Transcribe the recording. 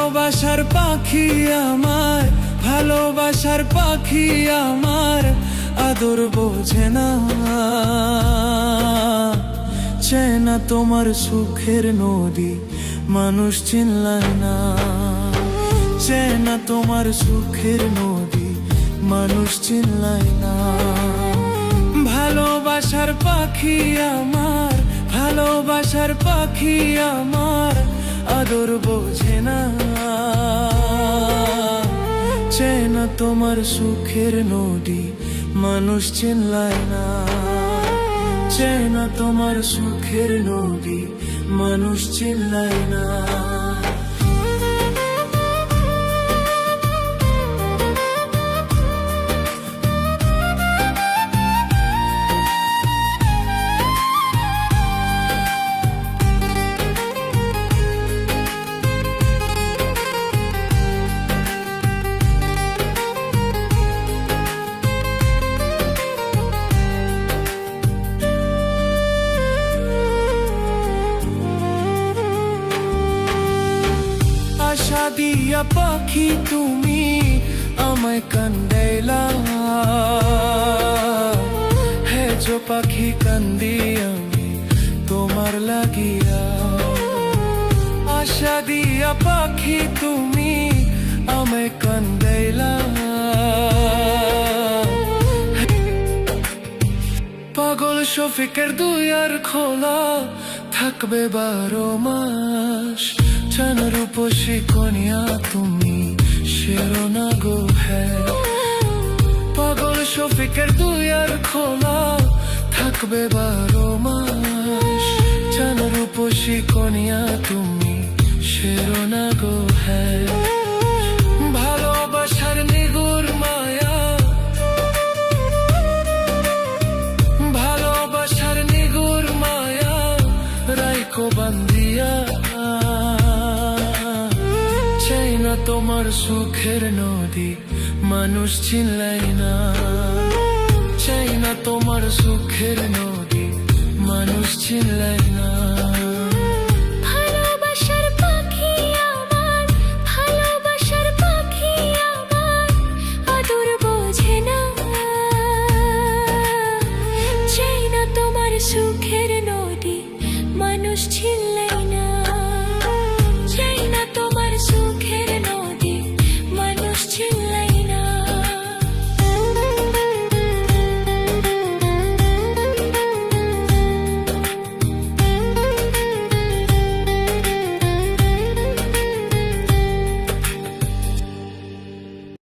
ভালোবাসার পাখি আমার, ভালোবাসার পাখি আমার আদর বোঝে না, চেনা তোমার সুখের নদী মানুষ চিনলায় না, চেনা তোমার সুখের নদী মানুষ চিনলায় না। ভালোবাসার পাখি আমার, ভালোবাসার পাখি আমার আদর বোঝে না, চেনা তোমার সুখের নদী মানুষ চিনলায় না, চেনা তোমার সুখের নদী মানুষ চিনলায় না। আশা দিয়া পাখি তুমি আমায় কান্দাইলা, হে জো পাখি কান্দি আমি তোমার লাগিয়া। আশা দিয়া পাখি তুমি আমায় কান্দাইলা, পাগল শফিকের দুয়ার খোলা থাকবে 12 মাস, চান রূপসী কনিয়া তুমি শেরোনা গো হ্যাঁ। পাগল শফিকের দুয়ার খোলা থাকবে 12 মাস, চান রূপসী কনিয়া তুমি শেরোনা গো হ্যাঁ। ভালোবাসার নিগুর মায়া, ভালোবাসার নিগুর মায়া রাইখো বান্ধিয়া, চেনা তোমার সুখের নদী মানুষ চিনলাই না, চেনা তোমার সুখের নদী মানুষ চিনলাই না।